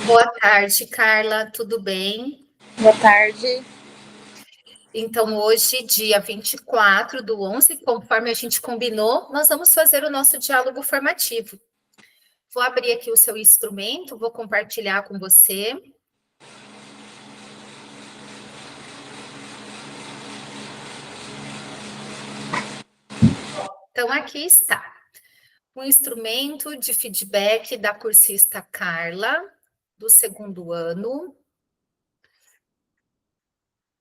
Boa tarde, Carla, tudo bem? Boa tarde. Então, hoje, dia 24/11, conforme a gente combinou, nós vamos fazer o nosso diálogo formativo. Vou abrir aqui o seu instrumento, vou compartilhar com você. Então, aqui está. Um instrumento de feedback da cursista Carla, do segundo ano.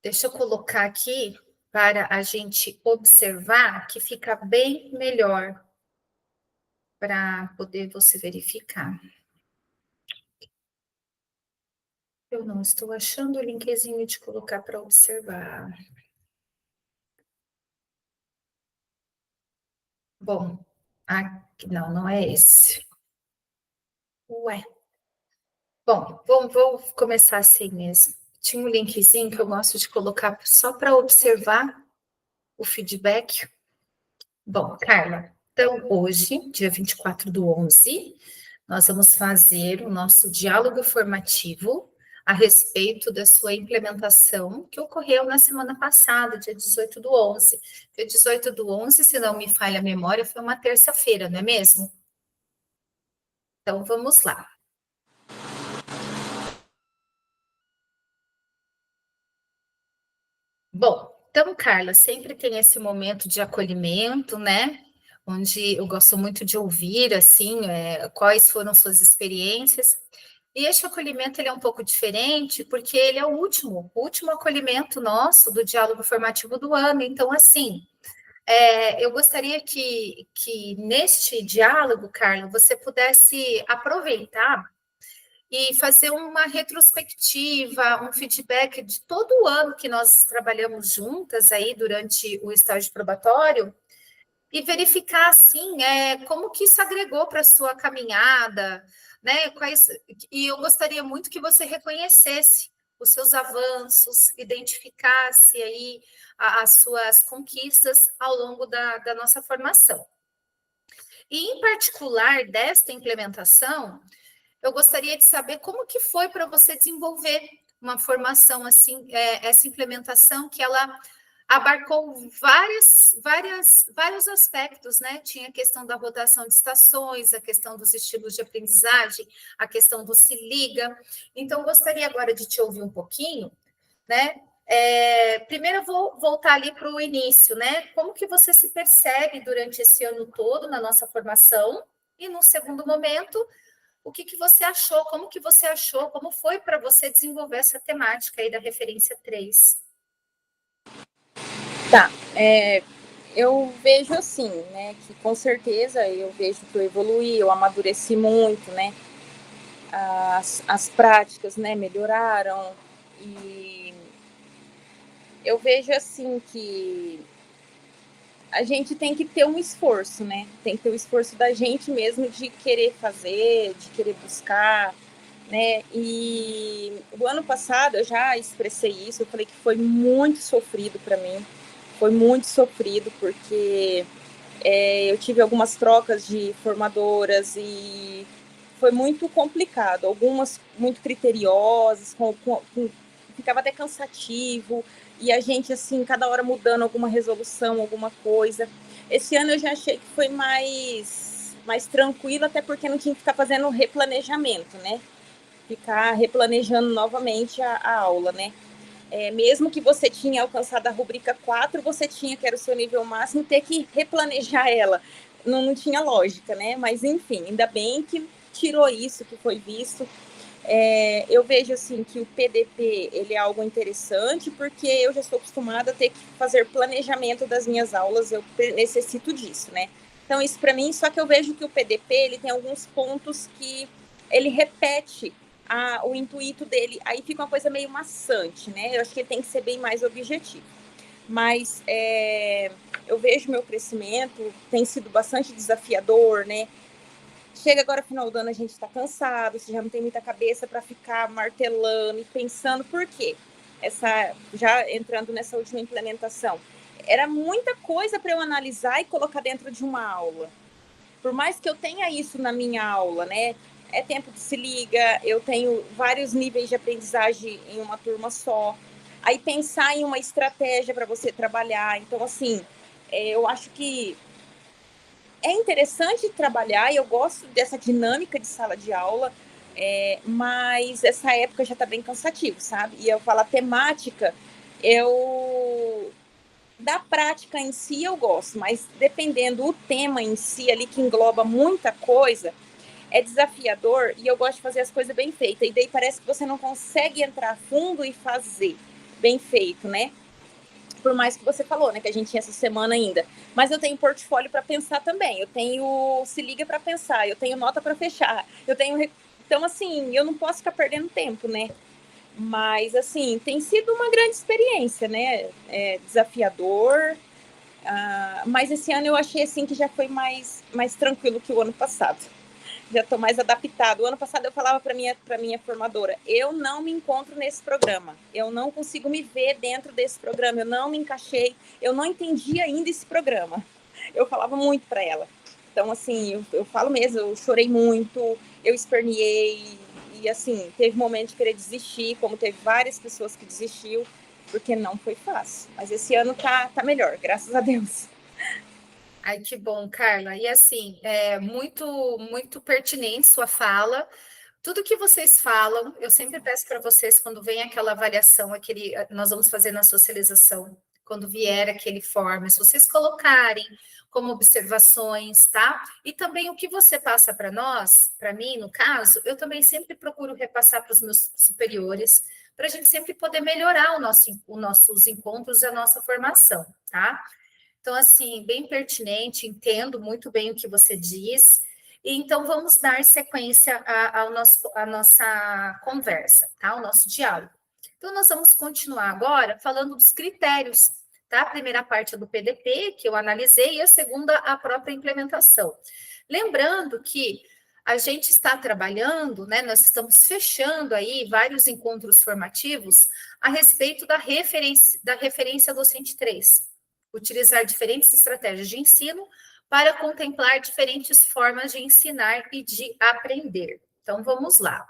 Deixa eu colocar aqui para a gente observar, que fica bem melhor para poder você verificar. Eu não estou achando o linkzinho de colocar para observar. Bom, aqui, não é esse. Ué. Bom, vou começar assim mesmo. Tinha um linkzinho que eu gosto de colocar só para observar o feedback. Bom, Carla, então hoje, dia 24/11, nós vamos fazer o nosso diálogo formativo a respeito da sua implementação que ocorreu na semana passada, dia 18/11. Dia 18/11, se não me falha a memória, foi uma terça-feira, não é mesmo? Então, vamos lá. Bom, então, Carla, sempre tem esse momento de acolhimento, né? Onde eu gosto muito de ouvir, assim, quais foram suas experiências. E este acolhimento ele é um pouco diferente, porque ele é o último acolhimento nosso do diálogo formativo do ano. Então, assim, eu gostaria que neste diálogo, Carla, você pudesse aproveitar e fazer uma retrospectiva, um feedback de todo o ano que nós trabalhamos juntas aí durante o estágio probatório e verificar, assim, como que isso agregou para a sua caminhada, né? E eu gostaria muito que você reconhecesse os seus avanços, identificasse aí as suas conquistas ao longo da nossa formação. E, em particular, desta implementação, eu gostaria de saber como que foi para você desenvolver uma formação assim, essa implementação que ela abarcou vários aspectos, né? Tinha a questão da rotação de estações, a questão dos estilos de aprendizagem, a questão do se liga. Então, gostaria agora de te ouvir um pouquinho, né? Primeiro eu vou voltar ali para o início, né? Como que você se percebe durante esse ano todo na nossa formação? E no segundo momento, o que você achou? Como que você achou? Como foi para você desenvolver essa temática aí da referência 3? Tá. Eu vejo assim, né, que com certeza eu vejo que eu evoluí, eu amadureci muito, né? As práticas, né, melhoraram e eu vejo assim que a gente tem que ter um esforço, né? Tem que ter o esforço da gente mesmo de querer fazer, de querer buscar, né? E o ano passado eu já expressei isso, eu falei que foi muito sofrido para mim, foi muito sofrido porque eu tive algumas trocas de formadoras e foi muito complicado, algumas muito criteriosas, ficava até cansativo, e a gente, assim, cada hora mudando alguma resolução, alguma coisa. Esse ano eu já achei que foi mais tranquilo, até porque não tinha que ficar fazendo replanejamento, né? Ficar replanejando novamente a aula, né? Mesmo que você tinha alcançado a rubrica 4, você tinha, que era o seu nível máximo, ter que replanejar ela. Não tinha lógica, né? Mas, enfim, ainda bem que tirou isso, que foi visto. Eu vejo, assim, que o PDP, ele é algo interessante, porque eu já estou acostumada a ter que fazer planejamento das minhas aulas, eu necessito disso, né? Então, isso para mim, só que eu vejo que o PDP, ele tem alguns pontos que ele repete o intuito dele, aí fica uma coisa meio maçante, né? Eu acho que ele tem que ser bem mais objetivo. Mas eu vejo meu crescimento, tem sido bastante desafiador, né? Chega agora final do ano, a gente está cansado, você já não tem muita cabeça para ficar martelando e pensando por quê. Já entrando nessa última implementação, era muita coisa para eu analisar e colocar dentro de uma aula. Por mais que eu tenha isso na minha aula, né? é tempo de se liga, eu tenho vários níveis de aprendizagem em uma turma só. Aí pensar em uma estratégia para você trabalhar. Então, assim, eu acho que é interessante trabalhar e eu gosto dessa dinâmica de sala de aula, mas essa época já está bem cansativo, sabe? E eu falo, a temática, da prática em si eu gosto, mas dependendo do tema em si ali, que engloba muita coisa, é desafiador e eu gosto de fazer as coisas bem feitas. E daí parece que você não consegue entrar fundo e fazer bem feito, né? Por mais que você falou, né, que a gente tinha essa semana ainda. Mas eu tenho portfólio para pensar também. Eu tenho se liga para pensar, eu tenho nota para fechar, eu tenho. Então, assim, eu não posso ficar perdendo tempo, né? Mas, assim, tem sido uma grande experiência, né? É desafiador. Mas esse ano eu achei, assim, que já foi mais tranquilo que o ano passado. Já estou mais adaptado. O ano passado eu falava para minha formadora, eu não me encontro nesse programa, eu não consigo me ver dentro desse programa, eu não me encaixei, eu não entendi ainda esse programa. Eu falava muito para ela. Então, assim, eu falo mesmo, eu chorei muito, eu esperneei, e assim, teve momentos de querer desistir, como teve várias pessoas que desistiu, porque não foi fácil. Mas esse ano tá melhor, graças a Deus. Ai, que bom, Carla. E assim, é muito pertinente sua fala. Tudo que vocês falam, eu sempre peço para vocês, quando vem aquela avaliação, nós vamos fazer na socialização, quando vier aquele form, se vocês colocarem como observações, tá? E também o que você passa para nós, para mim, no caso, eu também sempre procuro repassar para os meus superiores, para a gente sempre poder melhorar os nossos encontros e a nossa formação, tá? Então, assim, bem pertinente, entendo muito bem o que você diz. E então, vamos dar sequência à nossa conversa, tá? O nosso diálogo. Então, nós vamos continuar agora falando dos critérios, tá? A primeira parte é do PDP, que eu analisei, e a segunda, a própria implementação. Lembrando que a gente está trabalhando, né? Nós estamos fechando aí vários encontros formativos a respeito da referência docente 3, utilizar diferentes estratégias de ensino para contemplar diferentes formas de ensinar e de aprender. Então, vamos lá.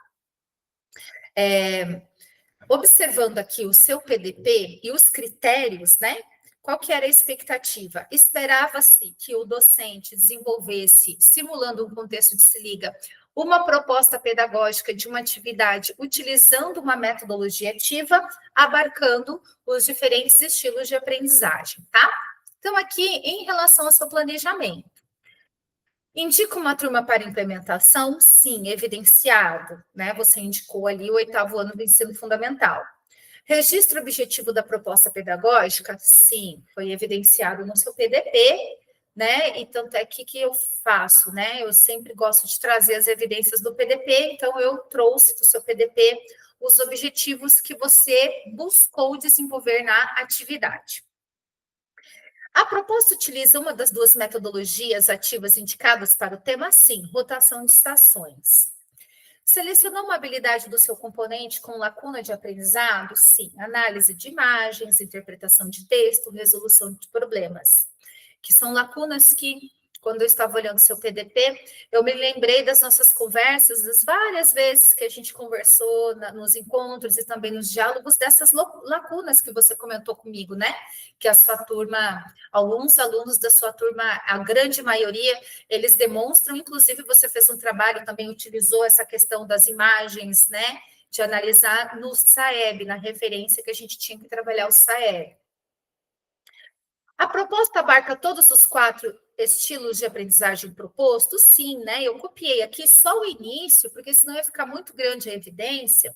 Observando aqui o seu PDP e os critérios, né? Qual que era a expectativa? Esperava-se que o docente desenvolvesse, simulando um contexto de se liga, uma proposta pedagógica de uma atividade utilizando uma metodologia ativa, abarcando os diferentes estilos de aprendizagem, tá? Então, aqui, em relação ao seu planejamento, indica uma turma para implementação? Sim, evidenciado, né? Você indicou ali o 8º ano do ensino fundamental. Registro objetivo da proposta pedagógica? Sim, foi evidenciado no seu PDP, né? E tanto é que eu faço, né? Eu sempre gosto de trazer as evidências do PDP, então eu trouxe do seu PDP os objetivos que você buscou desenvolver na atividade. A proposta utiliza uma das duas metodologias ativas indicadas para o tema? Sim, rotação de estações. Selecionou uma habilidade do seu componente com lacuna de aprendizado? Sim, análise de imagens, interpretação de texto, resolução de problemas, que são lacunas que, quando eu estava olhando seu PDP, eu me lembrei das nossas conversas, das várias vezes que a gente conversou nos encontros e também nos diálogos, dessas lacunas que você comentou comigo, né? Que a sua turma, alguns alunos da sua turma, a grande maioria, eles demonstram, inclusive você fez um trabalho, também utilizou essa questão das imagens, né? De analisar no SAEB, na referência que a gente tinha que trabalhar o SAEB. A proposta abarca todos os 4 estilos de aprendizagem propostos? Sim, né? Eu copiei aqui só o início, porque senão ia ficar muito grande a evidência.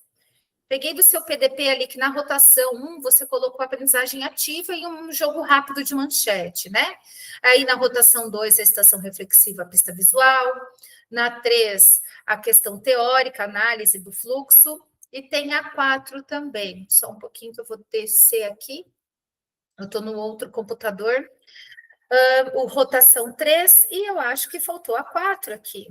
Peguei do seu PDP ali que na rotação 1 você colocou a aprendizagem ativa e um jogo rápido de manchete, né? Aí na rotação 2, a estação reflexiva, a pista visual. Na 3, a questão teórica, análise do fluxo. E tem a 4 também. Só um pouquinho que eu vou descer aqui. Eu estou no outro computador. O rotação 3, e eu acho que faltou a 4 aqui.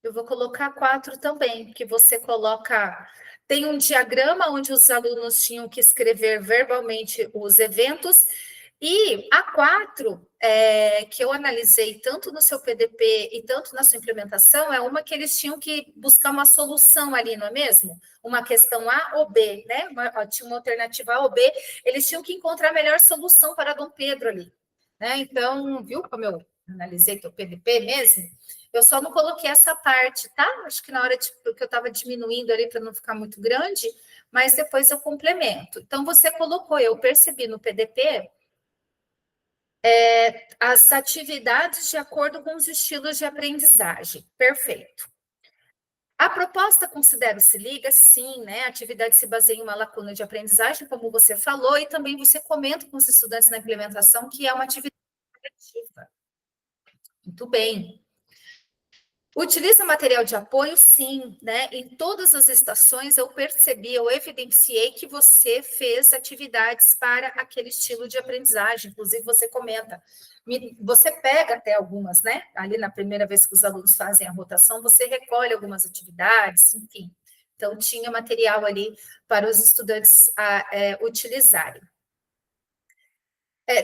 Eu vou colocar a 4 também, que você coloca... Tem um diagrama onde os alunos tinham que escrever verbalmente os eventos, E a 4, que eu analisei tanto no seu PDP e tanto na sua implementação, é uma que eles tinham que buscar uma solução ali, não é mesmo? Uma questão A ou B, né? Tinha uma alternativa A ou B, eles tinham que encontrar a melhor solução para Dom Pedro ali. Né? Então, viu como eu analisei teu PDP mesmo? Eu só não coloquei essa parte, tá? Acho que na hora que eu estava diminuindo ali para não ficar muito grande, mas depois eu complemento. Então, você colocou, eu percebi no PDP, as atividades de acordo com os estilos de aprendizagem. Perfeito. A proposta considera se liga, sim, né? A atividade se baseia em uma lacuna de aprendizagem, como você falou, e também você comenta com os estudantes na implementação que é uma atividade coletiva. Muito bem. Utiliza material de apoio, sim, né? Em todas as estações eu percebi, eu evidenciei que você fez atividades para aquele estilo de aprendizagem, inclusive você comenta, você pega até algumas, né? Ali na primeira vez que os alunos fazem a rotação, você recolhe algumas atividades, enfim. Então, tinha material ali para os estudantes utilizarem.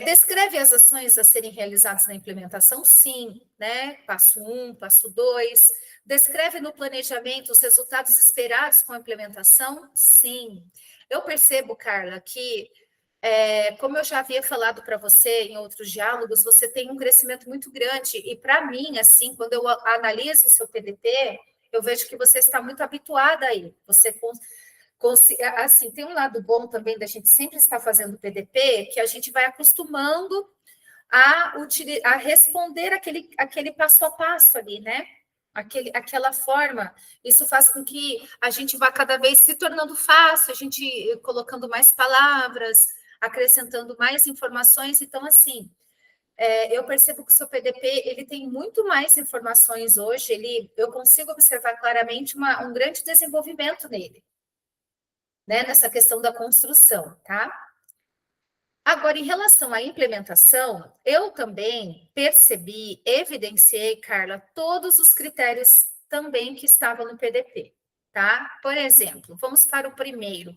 Descreve as ações a serem realizadas na implementação? Sim, né? Passo 1, passo 2. Descreve no planejamento os resultados esperados com a implementação? Sim. Eu percebo, Carla, que, como eu já havia falado para você em outros diálogos, você tem um crescimento muito grande. E, para mim, assim, quando eu analiso o seu PDP, eu vejo que você está muito habituada aí. Você assim, tem um lado bom também da gente sempre estar fazendo PDP, que a gente vai acostumando a responder aquele passo a passo ali, né? Aquela forma. Isso faz com que a gente vá cada vez se tornando fácil, a gente colocando mais palavras, acrescentando mais informações. Então, assim, eu percebo que o seu PDP ele tem muito mais informações hoje. Eu consigo observar claramente um grande desenvolvimento nele, né, nessa questão da construção, tá? Agora, em relação à implementação, eu também percebi, evidenciei, Carla, todos os critérios também que estavam no PDP, tá? Por exemplo, vamos para o primeiro.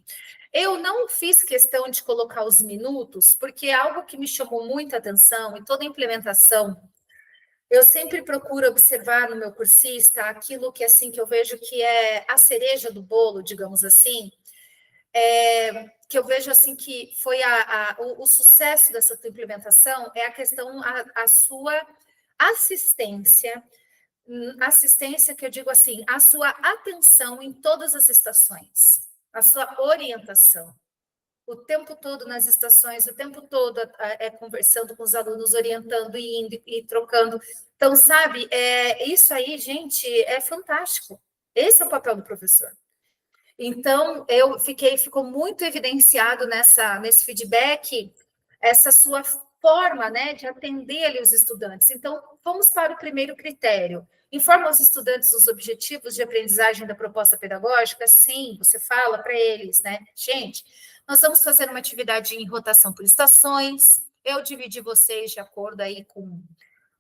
Eu não fiz questão de colocar os minutos, porque é algo que me chamou muita atenção em toda a implementação. Eu sempre procuro observar no meu cursista aquilo que, assim, que eu vejo que é a cereja do bolo, digamos assim, que eu vejo assim que foi o sucesso dessa tua implementação é a questão, a sua assistência, assistência que eu digo assim, a sua atenção em todas as estações, a sua orientação. O tempo todo nas estações, o tempo todo conversando com os alunos, orientando e indo e trocando. Então, sabe, isso aí, gente, é fantástico. Esse é o papel do professor. Então, ficou muito evidenciado nesse feedback essa sua forma, né, de atender ali os estudantes. Então, vamos para o primeiro critério. Informa os estudantes os objetivos de aprendizagem da proposta pedagógica? Sim, você fala para eles, né? Gente, nós vamos fazer uma atividade em rotação por estações. Eu dividi vocês de acordo aí com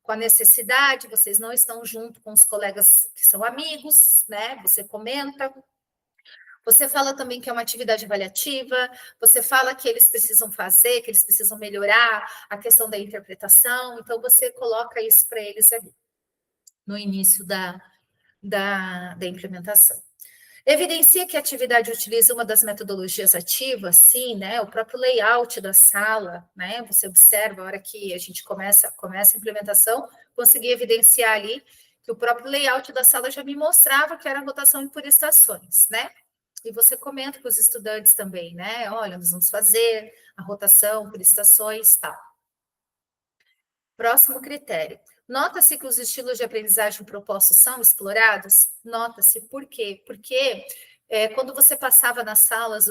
a necessidade, vocês não estão junto com os colegas que são amigos, né? Você comenta. Você fala também que é uma atividade avaliativa, você fala que eles precisam fazer, que eles precisam melhorar a questão da interpretação, então você coloca isso para eles ali, no início da implementação. Evidencia que a atividade utiliza uma das metodologias ativas, sim, né? O próprio layout da sala, né? Você observa a hora que a gente começa a implementação, consegui evidenciar ali que o próprio layout da sala já me mostrava que era rotação por estações, né? E você comenta com os estudantes também, né? Olha, nós vamos fazer a rotação por estações, tal. Próximo critério. Nota-se que os estilos de aprendizagem propostos são explorados? Nota-se. Por quê? Porque quando você passava nas salas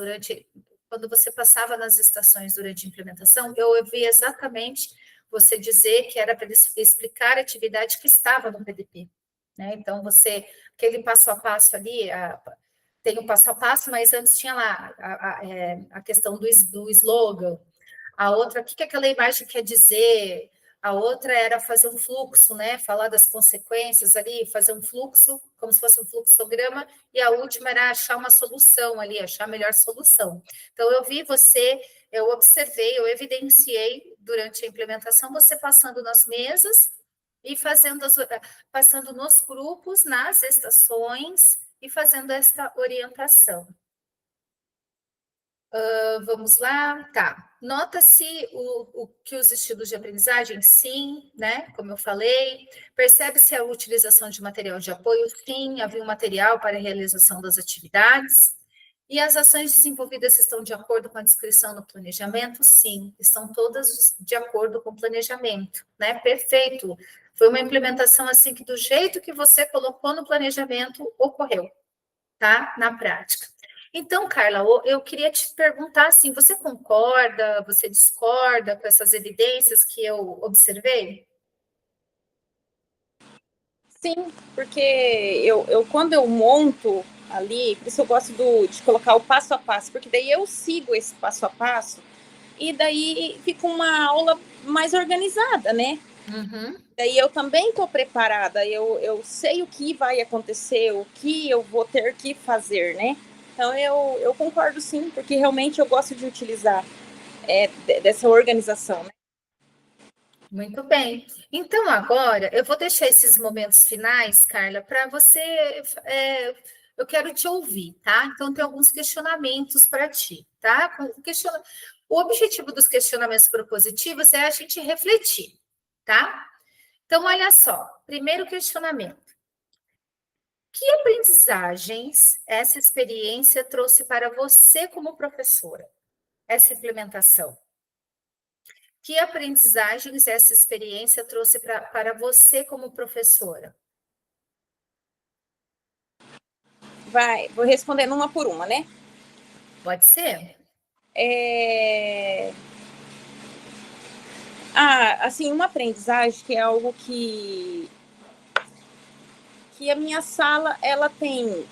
quando você passava nas estações durante a implementação, eu vi exatamente você dizer que era para explicar a atividade que estava no PDP. Né? Então, aquele passo a passo ali, tem o passo a passo, mas antes tinha lá a questão do slogan, a outra, o que aquela imagem quer dizer, a outra era fazer um fluxo, né? Falar das consequências ali, fazer um fluxo, como se fosse um fluxograma, e a última era achar uma solução ali, achar a melhor solução. Então, eu vi você, eu observei, eu evidenciei durante a implementação você passando nas mesas e fazendo passando nos grupos, nas estações e fazendo esta orientação. Vamos lá, tá. Nota-se que os estilos de aprendizagem, sim, né? Como eu falei. Percebe-se a utilização de material de apoio, sim. Havia um material para a realização das atividades. E as ações desenvolvidas estão de acordo com a descrição no planejamento? Sim, estão todas de acordo com o planejamento, né? Perfeito. Foi uma implementação assim que do jeito que você colocou no planejamento ocorreu, tá? Na prática. Então, Carla, eu queria te perguntar assim, você concorda, você discorda com essas evidências que eu observei? Sim, porque eu quando eu monto ali, por isso eu gosto de colocar o passo a passo, porque daí eu sigo esse passo a passo e daí fica uma aula mais organizada, né? Uhum. Daí eu também estou preparada, eu sei o que vai acontecer, o que eu vou ter que fazer, né? Então eu concordo sim, porque realmente eu gosto de utilizar dessa organização, né? Muito bem. Então, agora, eu vou deixar esses momentos finais, Carla, para você. Eu quero te ouvir, tá? Então, tem alguns questionamentos para ti, tá? O objetivo dos questionamentos propositivos é a gente refletir, tá? Então, olha só. Primeiro questionamento. Que aprendizagens essa experiência trouxe para você como professora? Essa implementação? Que aprendizagens essa experiência trouxe para você como professora? Vou respondendo uma por uma, né? Pode ser? Assim, uma aprendizagem que é algo que a minha sala, ela tem,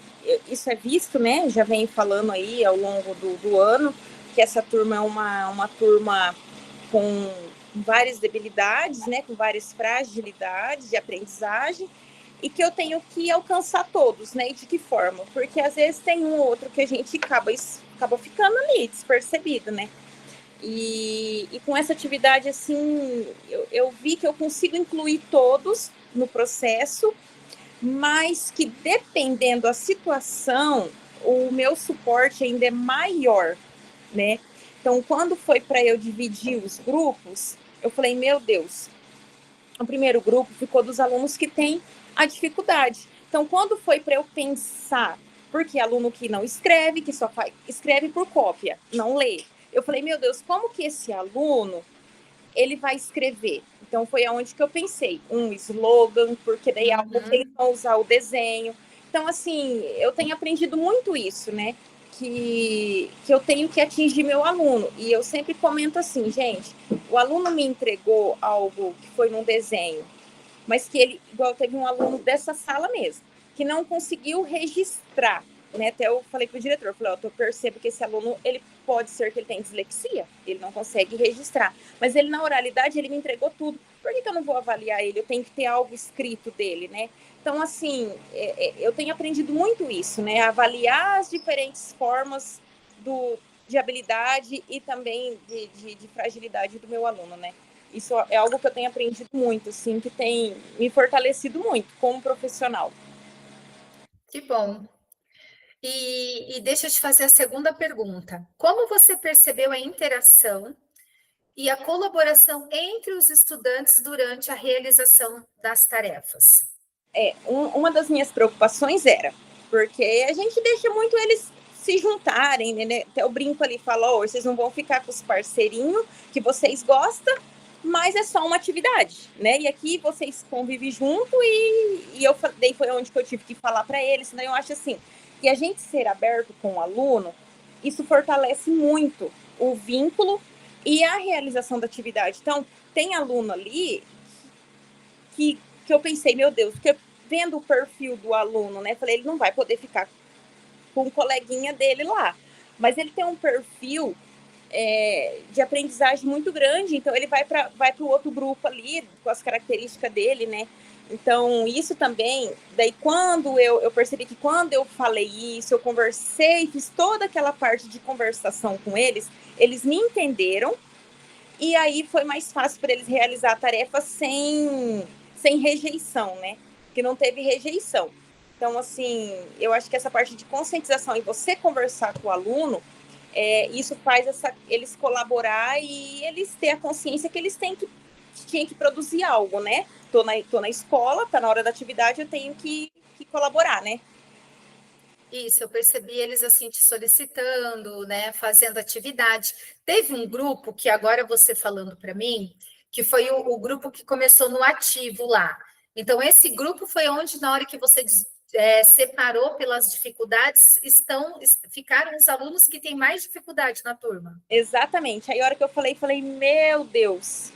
isso é visto, né? Já vem falando aí ao longo do ano, que essa turma é uma turma com várias debilidades, né? Com várias fragilidades de aprendizagem, e que eu tenho que alcançar todos, né? E de que forma? Porque às vezes tem um ou outro que a gente acaba ficando ali, despercebido, né? E com essa atividade, assim, eu vi que eu consigo incluir todos no processo, mas que dependendo da situação, o meu suporte ainda é maior, né? Então, quando foi para eu dividir os grupos, eu falei, meu Deus, o primeiro grupo ficou dos alunos que têm a dificuldade. Então, quando foi para eu pensar, porque aluno que não escreve, que só escreve por cópia, não lê. Eu falei, meu Deus, como que esse aluno ele vai escrever? Então foi aonde que eu pensei, um slogan, porque daí é algo que eles vão usar o desenho. Então, assim, eu tenho aprendido muito isso, né? Que eu tenho que atingir meu aluno. E eu sempre comento assim, gente, o aluno me entregou algo que foi num desenho, mas que ele, igual teve um aluno dessa sala mesmo, que não conseguiu registrar, né? Até eu falei para o diretor, falei, eu percebo que esse aluno, ele pode ser que ele tenha dislexia, ele não consegue registrar, mas ele na oralidade, ele me entregou tudo. Por que eu não vou avaliar ele? Eu tenho que ter algo escrito dele, né? Então, assim, eu tenho aprendido muito isso, né? Avaliar as diferentes formas de habilidade e também de fragilidade do meu aluno, né? Isso é algo que eu tenho aprendido muito, assim, que tem me fortalecido muito como profissional. Que bom. E deixa eu te fazer a segunda pergunta. Como você percebeu a interação e a colaboração entre os estudantes durante a realização das tarefas? Uma das minhas preocupações era, porque a gente deixa muito eles se juntarem, né? Até eu brinco ali e falo, oh, vocês não vão ficar com os parceirinhos que vocês gostam, mas é só uma atividade, né? E aqui vocês convivem junto e eu daí foi onde que eu tive que falar para eles, né? Eu acho assim, que a gente ser aberto com o aluno, isso fortalece muito o vínculo e a realização da atividade. Então, tem aluno ali que eu pensei, meu Deus, porque vendo o perfil do aluno, né? Falei, ele não vai poder ficar com o coleguinha dele lá. Mas ele tem um perfil de aprendizagem muito grande, então ele vai para o outro grupo ali, com as características dele, né? Então, isso também, daí quando eu percebi que quando eu falei isso, eu conversei, fiz toda aquela parte de conversação com eles me entenderam, e aí foi mais fácil para eles realizar a tarefa sem rejeição, né? Que não teve rejeição. Então, assim, eu acho que essa parte de conscientização e você conversar com o aluno, isso faz eles colaborar e eles ter a consciência que eles tinham que produzir algo, né? Tô na escola, tá na hora da atividade, eu tenho que colaborar, né? Isso, eu percebi eles assim te solicitando, né, fazendo atividade. Teve um grupo que agora você falando para mim, que foi o grupo que começou no ativo lá. Então, esse grupo foi onde, na hora que você separou pelas dificuldades, ficaram os alunos que têm mais dificuldade na turma. Exatamente. Aí a hora que eu falei, meu Deus.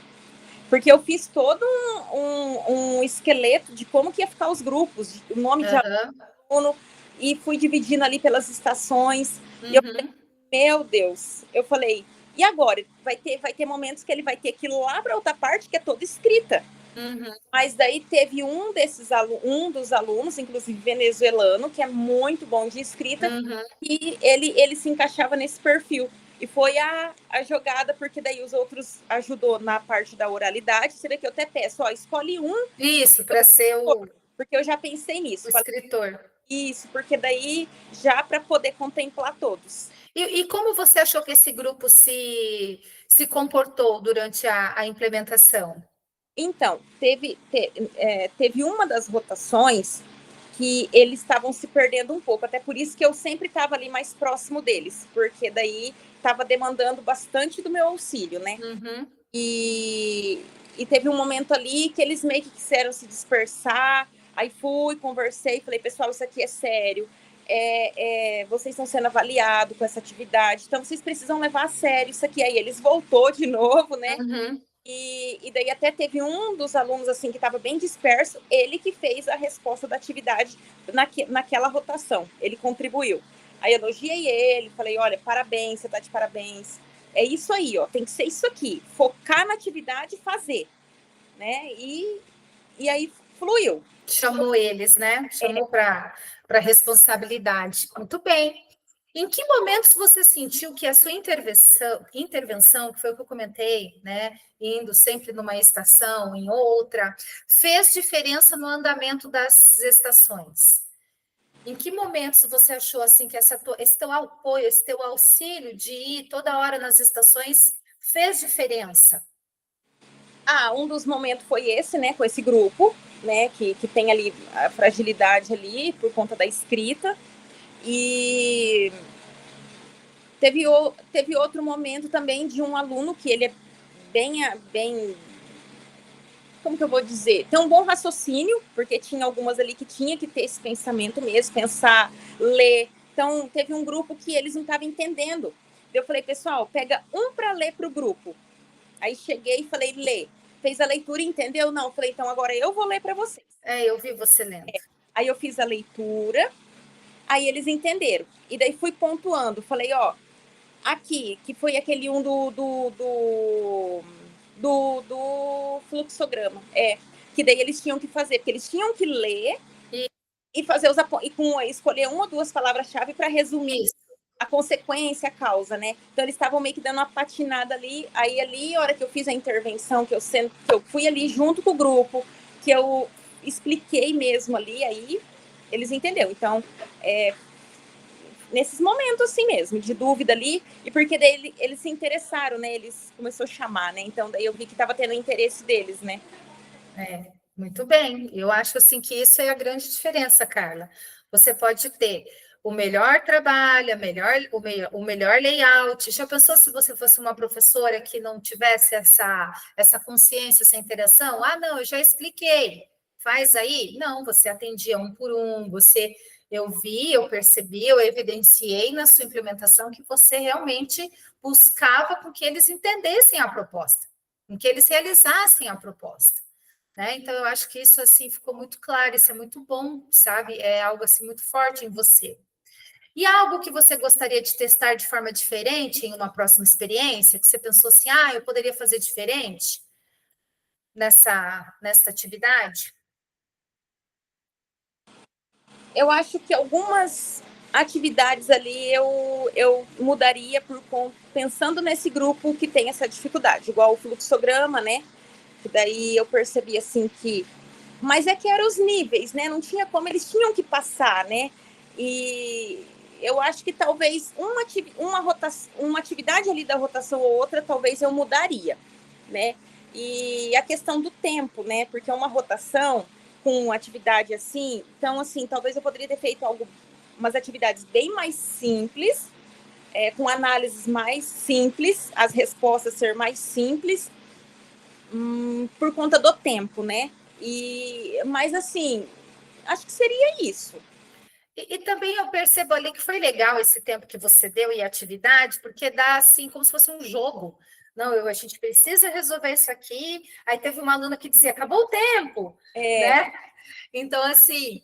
Porque eu fiz todo um esqueleto de como que ia ficar os grupos, o nome de aluno, e fui dividindo ali pelas estações. E eu falei, meu Deus. Eu falei, e agora? Vai ter momentos que ele vai ter que ir lá para outra parte que é toda escrita. Mas daí teve um dos alunos, inclusive venezuelano, que é muito bom de escrita, e ele se encaixava nesse perfil. E foi a jogada, porque daí os outros ajudou na parte da oralidade. Você vê que eu até peço, escolhe um. Isso, para ser porque eu já pensei nisso. O escritor. Isso, porque daí já para poder contemplar todos. E como você achou que esse grupo se comportou durante a implementação? Então, teve uma das rotações que eles estavam se perdendo um pouco, até por isso que eu sempre estava ali mais próximo deles, porque daí estava demandando bastante do meu auxílio, né? E teve um momento ali que eles meio que quiseram se dispersar, aí fui, conversei, falei, pessoal, isso aqui é sério, vocês estão sendo avaliados com essa atividade, então vocês precisam levar a sério isso aqui. Aí eles voltou de novo, né? E daí até teve um dos alunos assim que estava bem disperso, ele que fez a resposta da atividade naquela rotação, ele contribuiu. Aí elogiei ele, falei, olha, parabéns, você está de parabéns. É isso aí, ó, tem que ser isso aqui, focar na atividade e fazer, né? E aí fluiu. Chamou eles, né? Chamou para responsabilidade. Muito bem. Em que momentos você sentiu que a sua intervenção, que foi o que eu comentei, né, indo sempre numa estação, em outra, fez diferença no andamento das estações? Em que momentos você achou assim que esse teu apoio, esse teu auxílio de ir toda hora nas estações fez diferença? Um dos momentos foi esse, né, com esse grupo, né, que tem ali a fragilidade ali por conta da escrita. E teve outro momento também de um aluno que ele é bem, como que eu vou dizer? Tem um bom raciocínio, porque tinha algumas ali que tinha que ter esse pensamento mesmo, pensar, ler. Então, teve um grupo que eles não estavam entendendo. Eu falei, pessoal, pega um para ler para o grupo. Aí cheguei e falei, lê. Fez a leitura e entendeu? Não. Falei, então agora eu vou ler para vocês. Eu vi você lendo. Aí eu fiz a leitura, aí eles entenderam. E daí fui pontuando. Falei, aqui, que foi aquele um do fluxograma. Que daí eles tinham que fazer, porque eles tinham que ler e fazer escolher uma ou duas palavras-chave para resumir a consequência, a causa, né? Então eles estavam meio que dando uma patinada ali. Aí ali, a hora que eu fiz a intervenção, que eu fui ali junto com o grupo, que eu expliquei mesmo ali, aí eles entenderam. Então, nesses momentos assim mesmo, de dúvida ali, e porque daí eles se interessaram, né? Eles começaram a chamar, né? Então daí eu vi que estava tendo interesse deles, né? Muito bem. Eu acho assim que isso é a grande diferença, Carla. Você pode ter o melhor trabalho, o melhor layout. Já pensou se você fosse uma professora que não tivesse essa consciência, essa interação? Não, eu já expliquei. Faz aí? Não, você atendia um por um, eu vi, eu percebi, eu evidenciei na sua implementação que você realmente buscava com que eles entendessem a proposta, com que eles realizassem a proposta. Né? Então, eu acho que isso assim ficou muito claro, isso é muito bom, sabe? É algo assim muito forte em você. E algo que você gostaria de testar de forma diferente em uma próxima experiência, que você pensou assim, ah, eu poderia fazer diferente nessa atividade? Eu acho que algumas atividades ali eu mudaria pensando nesse grupo que tem essa dificuldade, igual o fluxograma, né? Que daí eu percebi assim que. Mas é que eram os níveis, né? Não tinha como, eles tinham que passar, né? E eu acho que talvez uma atividade ali da rotação ou outra, talvez eu mudaria, né? E a questão do tempo, né? Porque uma rotação com atividade assim, então assim, talvez eu poderia ter feito umas atividades bem mais simples, com análises mais simples, as respostas ser mais simples, por conta do tempo, né? Mas assim, acho que seria isso. E também eu percebo ali que foi legal esse tempo que você deu e a atividade, porque dá assim como se fosse um jogo. Não, a gente precisa resolver isso aqui. Aí teve uma aluna que dizia, acabou o tempo, né? Então, assim,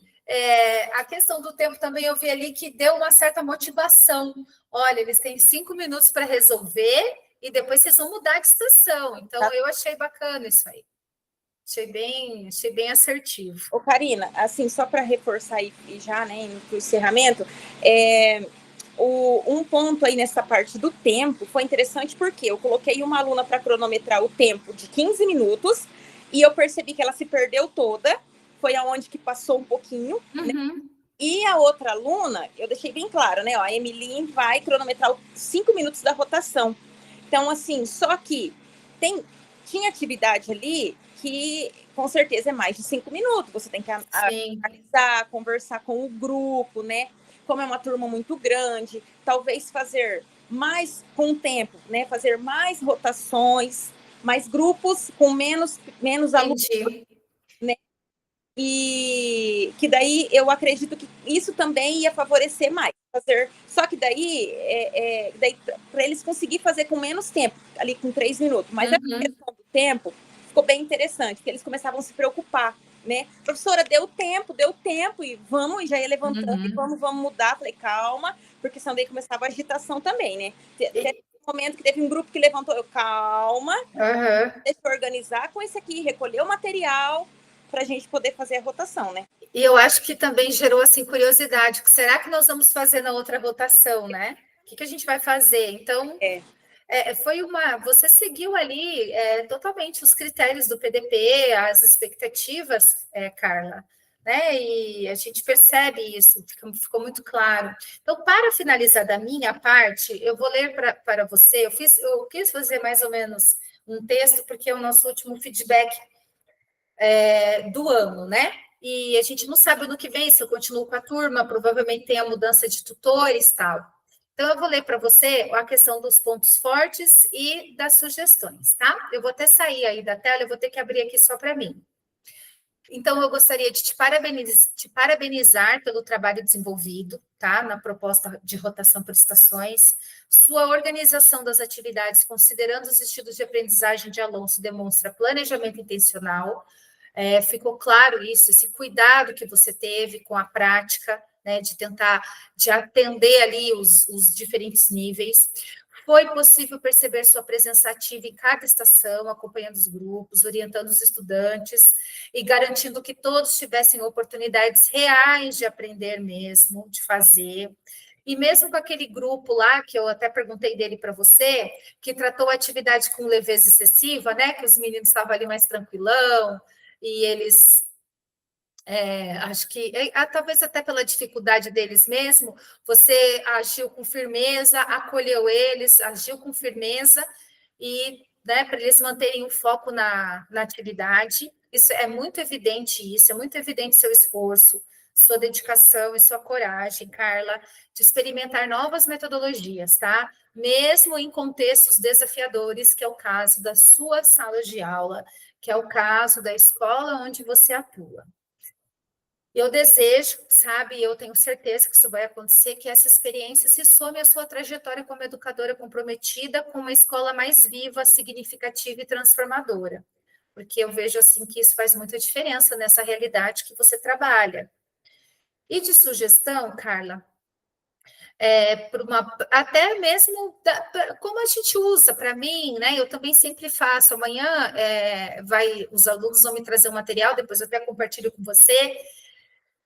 a questão do tempo também eu vi ali que deu uma certa motivação. Olha, eles têm 5 minutos para resolver e depois vocês vão mudar de estação. Então, eu achei bacana isso aí. Achei bem assertivo. Ô, Karina, assim, só para reforçar e já, né, indo para o encerramento, um ponto aí nessa parte do tempo foi interessante porque eu coloquei uma aluna para cronometrar o tempo de 15 minutos e eu percebi que ela se perdeu toda, foi aonde que passou um pouquinho, né? E a outra aluna, eu deixei bem claro, né? Ó, a Emily vai cronometrar os 5 minutos da rotação. Então, assim, só que tinha atividade ali que com certeza é mais de 5 minutos. Você tem que analisar, conversar com o grupo, né? Como é uma turma muito grande, talvez fazer mais com o tempo, né? Fazer mais rotações, mais grupos com menos alunos, né? E que daí eu acredito que isso também ia favorecer mais. Só que daí para eles conseguir fazer com menos tempo, ali com 3 minutos. Mas a questão do tempo ficou bem interessante, porque eles começavam a se preocupar, né? Professora, deu tempo, e vamos, e já ia levantando, e vamos mudar. Falei, calma, porque senão daí começava a agitação também, né? Teve um momento que teve um grupo que levantou, calma, deixa eu organizar com esse aqui, recolher o material, para a gente poder fazer a rotação, né? E eu acho que também gerou assim curiosidade, o que será que nós vamos fazer na outra rotação, né? O que a gente vai fazer? Então, você seguiu ali totalmente os critérios do PDP, as expectativas, Carla, né? E a gente percebe isso, ficou muito claro. Então, para finalizar da minha parte, eu vou ler para você. Eu quis fazer mais ou menos um texto, porque é o nosso último feedback do ano, né? E a gente não sabe no que vem, se eu continuo com a turma, provavelmente tem a mudança de tutores e tal. Então, eu vou ler para você a questão dos pontos fortes e das sugestões, tá? Eu vou até sair aí da tela, eu vou ter que abrir aqui só para mim. Então, eu gostaria de te parabenizar pelo trabalho desenvolvido, tá? Na proposta de rotação por estações. Sua organização das atividades, considerando os estilos de aprendizagem de Alonso, demonstra planejamento intencional. Ficou claro isso, esse cuidado que você teve com a prática, né? De atender ali os diferentes níveis. Foi possível perceber sua presença ativa em cada estação, acompanhando os grupos, orientando os estudantes e garantindo que todos tivessem oportunidades reais de aprender mesmo, de fazer. E mesmo com aquele grupo lá, que eu até perguntei dele para você, que tratou a atividade com leveza excessiva, né? Que os meninos estavam ali mais tranquilão, e eles acho que talvez até pela dificuldade deles mesmo, você agiu com firmeza, acolheu eles, agiu com firmeza e, né, para eles manterem o foco na atividade. Isso é muito evidente, é muito evidente seu esforço, sua dedicação e sua coragem, Carla, de experimentar novas metodologias, tá? Mesmo em contextos desafiadores, que é o caso da sua sala de aula, que é o caso da escola onde você atua. Eu desejo, sabe, eu tenho certeza que isso vai acontecer, que essa experiência se some à sua trajetória como educadora comprometida com uma escola mais viva, significativa e transformadora. Porque eu vejo assim que isso faz muita diferença nessa realidade que você trabalha. E de sugestão, Carla, até mesmo como a gente usa. Para mim, né? Eu também sempre faço. Amanhã os alunos vão me trazer um material, depois eu até compartilho com você.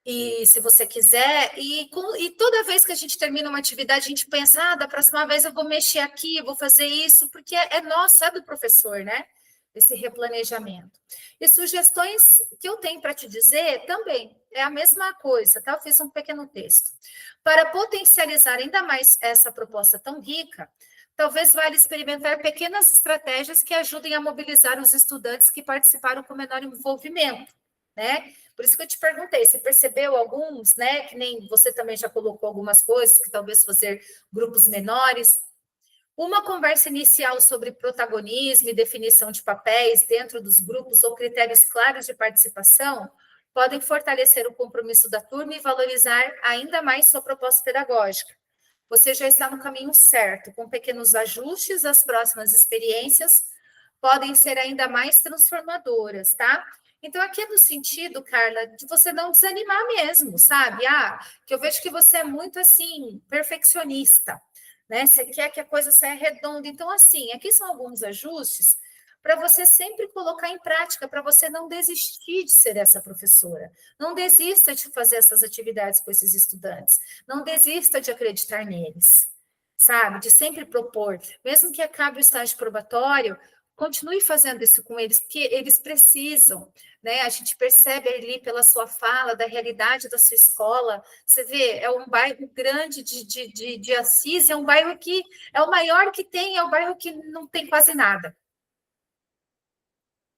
E se você quiser, e toda vez que a gente termina uma atividade, a gente pensa, da próxima vez eu vou mexer aqui, eu vou fazer isso, porque é nosso, é do professor, né? Esse replanejamento. E sugestões que eu tenho para te dizer também é a mesma coisa, tá? Eu fiz um pequeno texto. Para potencializar ainda mais essa proposta tão rica, talvez valha experimentar pequenas estratégias que ajudem a mobilizar os estudantes que participaram com menor envolvimento, né? Por isso que eu te perguntei, você percebeu alguns, né? Que nem você também já colocou algumas coisas, que talvez fazer grupos menores. Uma conversa inicial sobre protagonismo e definição de papéis dentro dos grupos ou critérios claros de participação podem fortalecer o compromisso da turma e valorizar ainda mais sua proposta pedagógica. Você já está no caminho certo, com pequenos ajustes, as próximas experiências podem ser ainda mais transformadoras, tá? Então, aqui é no sentido, Carla, de você não desanimar mesmo, sabe? Que eu vejo que você é muito, assim, perfeccionista, né? Você quer que a coisa saia redonda. Então, assim, aqui são alguns ajustes para você sempre colocar em prática, para você não desistir de ser essa professora. Não desista de fazer essas atividades com esses estudantes. Não desista de acreditar neles, sabe? De sempre propor. Mesmo que acabe o estágio probatório, continue fazendo isso com eles, porque eles precisam, né? A gente percebe ali pela sua fala, da realidade da sua escola. Você vê, é um bairro grande de Assis, é um bairro que é o maior que tem, é o bairro que não tem quase nada.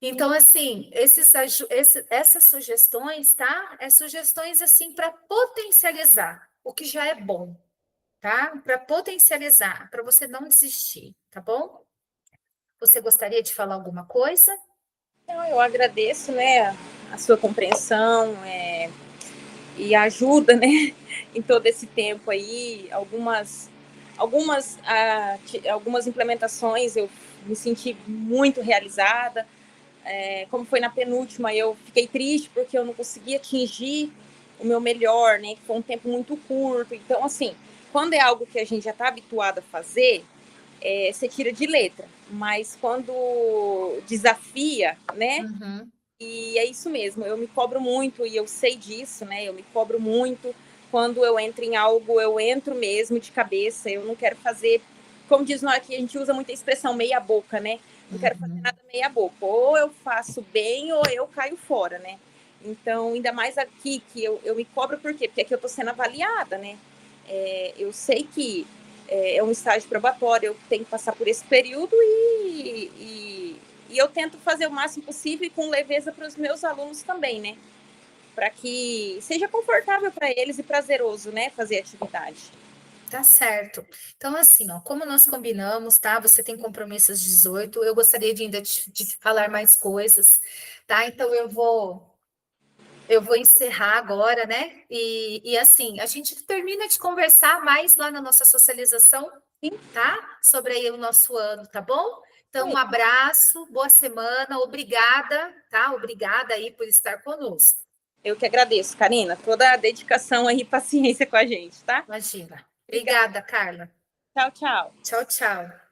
Então, assim, essas sugestões, tá? Sugestões, assim, para potencializar o que já é bom, tá? Para potencializar, para você não desistir, tá bom? Você gostaria de falar alguma coisa? Então, eu agradeço, né, a sua compreensão e a ajuda, né, em todo esse tempo aí. Algumas implementações eu me senti muito realizada. Como foi na penúltima, eu fiquei triste porque eu não consegui atingir o meu melhor, né? Que foi um tempo muito curto. Então, assim, quando é algo que a gente já está habituado a fazer, você tira de letra. Mas quando desafia, né? Uhum. E é isso mesmo, eu me cobro muito e eu sei disso, né? Eu me cobro muito. Quando eu entro em algo, eu entro mesmo de cabeça. Eu não quero fazer, como diz nós aqui, a gente usa muita expressão meia boca, né? Não quero fazer nada meia boca. Ou eu faço bem ou eu caio fora, né? Então, ainda mais aqui que eu me cobro, por quê? Porque aqui eu tô sendo avaliada, né? Eu sei que é um estágio probatório, eu tenho que passar por esse período e eu tento fazer o máximo possível e com leveza para os meus alunos também, né? Para que seja confortável para eles e prazeroso, né? Fazer atividade. Tá certo. Então, assim, ó, como nós combinamos, tá? Você tem compromisso às 18, eu gostaria de ainda de falar mais coisas, tá? Então, eu vou encerrar agora, né? E assim, a gente termina de conversar mais lá na nossa socialização, Sim. tá? Sobre aí o nosso ano, tá bom? Então, um abraço, boa semana, obrigada, tá? Obrigada aí por estar conosco. Eu que agradeço, Karina, toda a dedicação aí e paciência com a gente, tá? Imagina. Obrigada. Obrigada, Carla. Tchau, tchau. Tchau, tchau.